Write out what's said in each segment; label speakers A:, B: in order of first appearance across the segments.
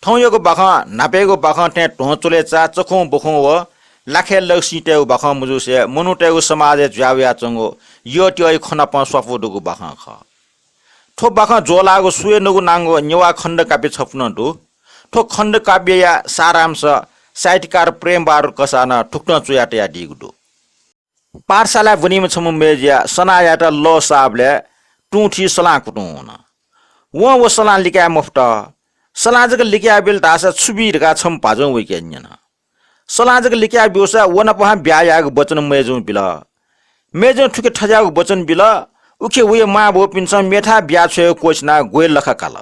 A: ठौयको बाखा नापेको बाखा टे टोचले चा चखौ बखौ व लाखे लक्सीटे बाखा मुजुसे मनुटेको समाज ज्याव्या चंगो यो त्यो खना प सफोदको बाखा ख ठो बाखा जोलाको सुए नगु नांगो नेवा खण्ड काव्य छप्न दु ठो खण्ड काव्य या सारांश साहित्यकार प्रेम बार कसाना ठुक्न चुयाटे दिगु पाठशाला बनिम छम मेजिया सनायाट ल साबले टुठी सला कुटुन वो सला लिका मुफ्त सलाजक लिका बिल दासा छुबिरका छम पाजौ वैकेन्यन सलाजक लिका बिउसा वन पहा ब्यायाग वचन मेजौ बिल मेजौ ठुके ठजाग वचन बिल उखे वे मा भो पिन्छ मेठा ब्या छयो कोचना गोय लख काल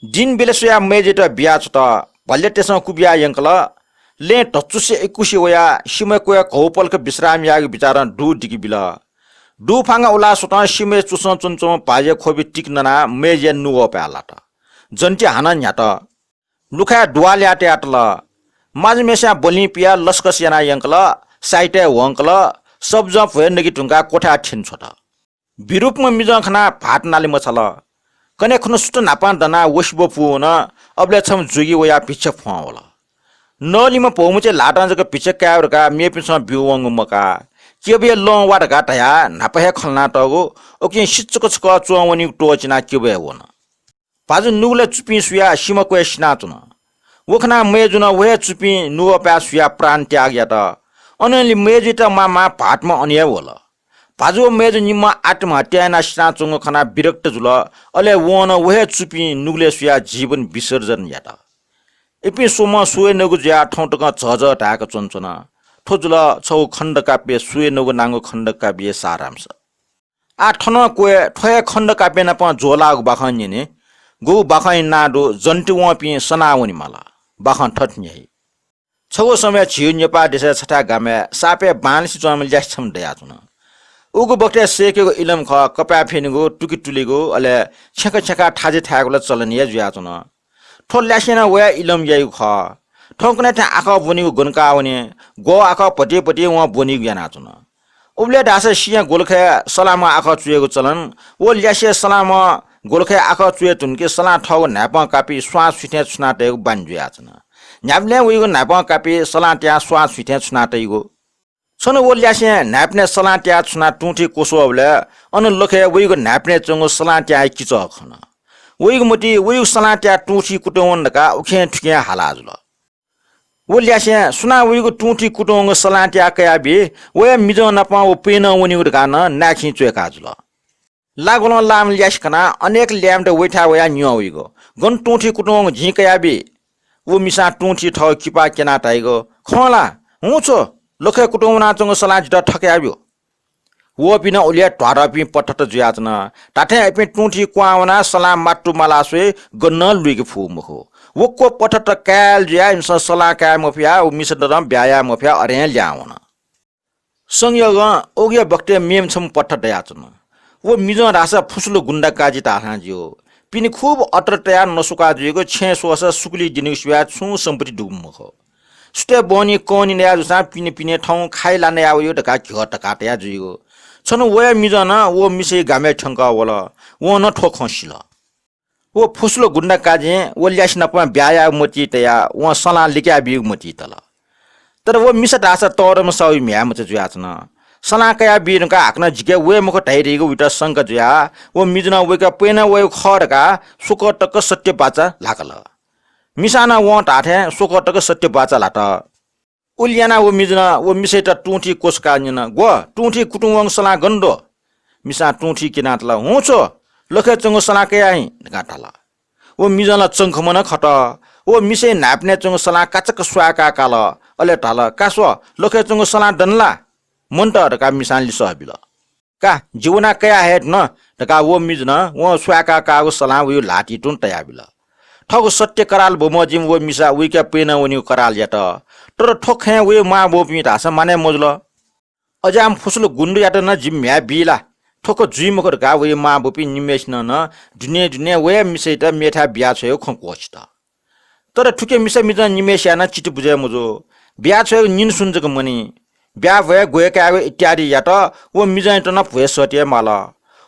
A: दिन बेलेसया मेजेट ब्या छ त भल्ले त्यसमा कुबिया यंकल ले टचुसे एकुसे वया सिमे कोया घौपलक विश्राम याग विचारण डु दिकी बिल डु फांगा उला सुता सिमे चुसन चुनचो पाजे खोबी टिकनना मेजे नुओ प्यालाट जन्ति हाना न्याट लुखा दुवाल्याटे आटल माज मेसा बोली पिया लस्कस याना यंकल साइटे वंकल सब ज भए नगी टुंगा कोठा छिन छोट बिरुपमा मिजं खना भात नाले मछल कने खनु सुट नापान दना वसबो पुन अबले छम जुगी वया पिछ फवाला नलिमा पौमुचे लाटाजक पिछ क्यावरका मेपिस बिउवंग मका केबे लं वाटका तया नापहे खलना तगो ओके सिचक छक चुवनी टोचना केबे वन पाजु नुगले चुपी सुया सिमको स्ना चुन वखना मेजुन वे चुपी नुव प्या सुया प्राण त्याग यात अनलि मेजित मामा भाटमा अनिया वल पाजु मेजु निम्मा आत्महत्या ना स्ना चुंग खना विरक्त जुल अले वन वे चुपी नुगले सुया जीवन विसर्जन यात एपि सोम सुए नगु ज्या ठौटक झझ ढाक चुनचुन ठोजुल छौ खण्ड काव्य सुए नगु नांगो खण्ड काव्य सारांश आ ठन कोए ठय खण्ड काव्य न प जोलाग बाखन ने गु बाखै नाडो जन्ति वापि सनावनि माला बाखन ठट्न्यै छौ समय छिउ नेपा देश छटा गामे सापे बानसि जमल ज्यास छम दया चुन उगु बक्टे सेकेको इलम ख कपा फेनिगो टुकी टुलीगो अले छका छका ठाजे थागुल चलनिया ज्या चुन ठोल्यासेना वे इलम यायु ख ठोकने था आखा बनिगु गनकावने गो आखा पटे पटे व बनिगु याना चुन उबले दासे सिया गोलखे सलामा आखा चुएको चलन ओ ल्यासे सलामा गोलखे आखा चुए तुनके सला ठग नापा कापी श्वास छिटे छुनाटेको बान्जुया चन न्याप्ले उइगो नापा कापी सला त्या श्वास छिटे छुनाटेगो छन ओ ल्यासे नाप्ने सला त्या छुना टुठी कोसोबले अन लखे उइगो नाप्ने चंगो सला त्या किच खन उइगो मटी उइगो सला त्या टुठी कुटोन का उखे ठुके हालाजुल वो ल्यासे सुना उइगो टुठी कुटोंग सला त्या कया बे वे मिजो नपा ओ पेन वनि गान नाखि चुएका जुल लागोन लाम ल्यासकना अनेक ल्यामटे वैठा वया न्यो उइगो गन टुठी कुटोंग झिकया बे वो मिसा टुठी ठ किपा केना टाइगो खला हुचो लखे कुटोंगना चंग सला जित ठकया ब्यो वो पिन ओलिया ट्वारपि पठट जुयाचन टाठे अपि टुठी क्वावना सला माटु मलासवे गन्न लुइगे फुमखो वको पठट काल ज्या इंस सला का मफिया उ मिसदरम ब्याया मफिया अरे ल्याउन संयोग ओगे बक्टे मेम छम पठट याचन वो मिजो रासा फुसलो गुण्डा काजी ताहा जियो पिनि खूब अटरटया नसुका जुएको छे सोस सुकुली दिनुस्या छु सम्पत्ति डुमखो स्टे बनी कोनी नया जुसा पिने पिने ठाउँ खाइला नया यो टका घट काटया जुयो छन वे मिजन वो मिसे गामे ठंका वला वो न ठोखसिल वो फुसलो गुण्डा काजे वो ल्यास नपमा ब्याया मोती तया वो सला लिक्या बिउ मोती तल तर वो मिसा दासा तोरम सवि म्या मच जुयाचन सला कया बिरका हाक्न जिके वे मख टाइरेको विटा संक जुया वो मिजना वेका पेना वे खरका सुक टक सत्य बाचा लागल मिसाना वो टाथे सुक टक सत्य बाचा लाट उलियाना वो मिजना वो मिसेटा टुठी कोसका निन गो टुठी कुटुंग सला गन्डो मिसा टुठी किनातला हुचो लखे चंग सला कयाइ गाटाला वो मिजना चंखमन खट वो मिसे नाप्ने चंग सला काचक स्वाका काल अले टाला कासो लखे चंग सला डनला मन्टर का मिसान लिस बिल का जीवना कया हेट न टका वो मिजना वो स्वाका कागो सला वो लाठी टुन तया बिल ठगो सत्य कराल बोमजिम वो मिसा उइका पेना वनि कराल यात तर ठोखे वे मा बोपि तास माने मोजल अजाम फुसलो गुण्डु यात न जिम म्या बिला ठोको जुइ मकर गा वे मा बोपि निमेश न दुने दुने वे मिसेट मेठा बिया छयो खकोस्ट तर ठुके मिसे मिजन निमेश याना चिट बुझे मुजो बिया छयो निन सुनजक मनी बिया भए गएका इत्यादि यात वो मिजन त न भए सटिए माला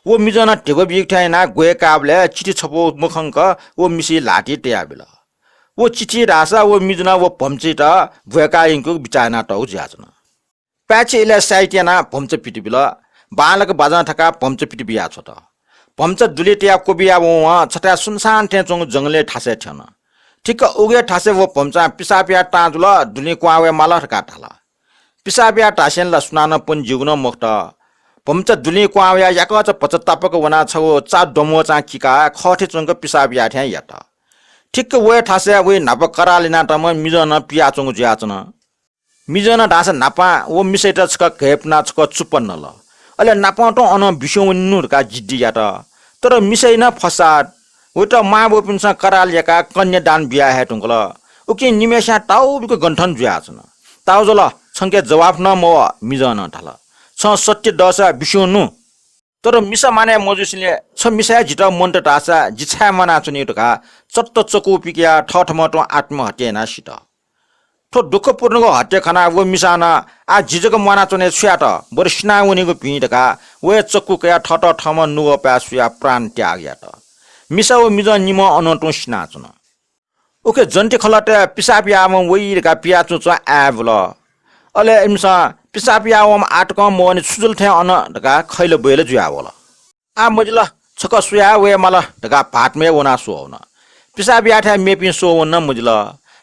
A: वो मिजन टेगो बिक थाइना गएका बले चिट छपो मुखंक वो मिसे लाठी तया बिल वो चिठी रासा वो मिजना वो भम्चिटा भुका इनको बिचाना टौ ज्याजना प्याचे इला साइटियाना भम्च पिटिबिला बालक बाजा ठका भम्च पिटिबिया छ त भम्च दुलेटिया कोबिया व छटा सुनसान टेचोङ जंगले ठासे छन ठिक उगे ठासे वो भम्चा पिसापिया टाजुल दुले क्वावे माला ठका ठाला पिसापिया टासेन ल सुनान पन जिउन मुक्त भम्च दुले क्वावे याक च पचतापक वना छ चा डमो चा किका खठे चंग पिसापिया ठ्या यात ठिक वे ठासे वे नाप करालिना तम मिजन पिया चंग ज्याचन मिजन ढासा नापा वो मिसेट छक घेपना छक चुपन्न ल अले नापा त अन बिसौन्नुर का जिड्डी यात तर मिसैन फसाद वो त मा बोपिनसा करालिएका कन्यादान बिहा हे टुंगल उके निमेषा टाउ बिको गन्ठन ज्याचन ताउ जल छंके जवाफ न म मिजन ढाल छ सत्य दशा बिसौन्नु तर मिसा माने मजुसिले छ मिसा जित मन्ट ढासा जिछा मना चुनि टका चट्ट चको पिकिया ठठम त आत्महत्या ना सित थो दुःखपूर्णको हत्या खाना वो मिसाना आ जिजको मना चुने छ्याट बरसिना उनीको पिडका वे चक्कु कया ठट ठम नुगो प्यासुया प्राण त्याग यात मिसा वो मिज निम अनटो सिना चुन ओके जन्ते खलटे पिसापिया म वइरका पिया चुच आबल अले इमसा पिसापिया म आटक मोने सुजुल थे अन ढका खैले बेले जुयावल आ मजला छक सुया वे मला ढका भाटमे वना सोउन पिसापिया थे मेपि सोउन मजला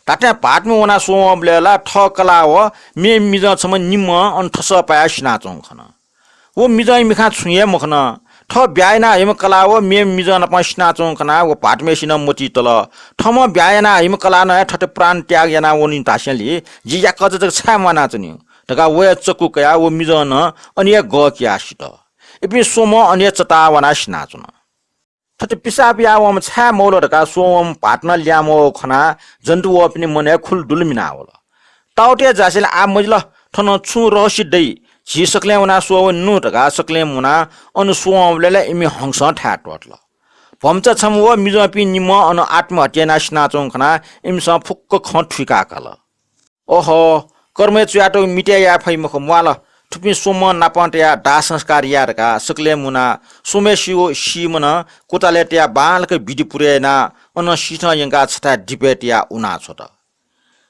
A: ताटे भाटमे वना सोबलेला ठकला व मे मिज छम निम अन ठस पाया सिना चोङ खन वो मिज मिखा छुये मखन ठ ब्यायना हिम कला व मे मिज न पसिना चोङ खना वो भाटमे सिन मोती तल ठम ब्यायना हिम कला न ठट प्राण त्याग याना वनि तासेली जि या कज छा मना चनि ढका वे चक्कु कया वो मिज न अनि ग किया सित इपि सोम अनि चता वना सिना चुन ठट पिसापिया वम छा मौल ढका सोम भाटन ल्यामो खना जन्तु व पनि मने खुल दुलमिना होला टाउटे जासेल आ मजल ठन छु रहस्य दै झि सकले वना सो नु ढका सकले मुना अनु सोमले इमि हंस ठा टोटल भम्च छम व मिजपि निम अनु आत्महत्या ना सिना चोङ खना इमस फुक्क खठुका कल ओहो कर्मे च्याटो मिट्या या फै मख माल थुपि सोम नापन्टया डा संस्कार यारका सकले मुना सोमेशियो शिमन कोतालेटिया बालक बिदि पुरेना अन सिठ यंगा छता डिपेटिया उना छोट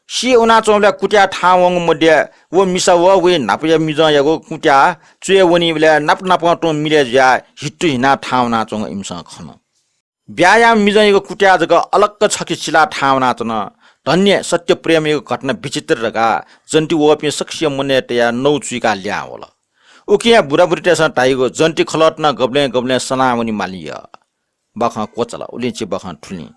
A: सी उना चोमले कुट्या ठावङ मध्ये वो मिसा वे नापया मिज यागो कुट्या चुए वनी बले नाप नाप टो मिले ज्या हिट्टु हिना ठावना चोङ इमस खन व्यायाम मिज यागो कुट्या जग अलक्क छकि चिला ठावना चन धन्य सत्य प्रेम यो घटना विचित्र रका जन्ती वपि सक्ष्य मुनेटया नौ चुका ल्या होला उकिया बुढाबुढीटेसन टाइगो जन्ती खलट न गब्ले गब्ले सनामुनि मालिया बख कोचला उलिछि बख ठुली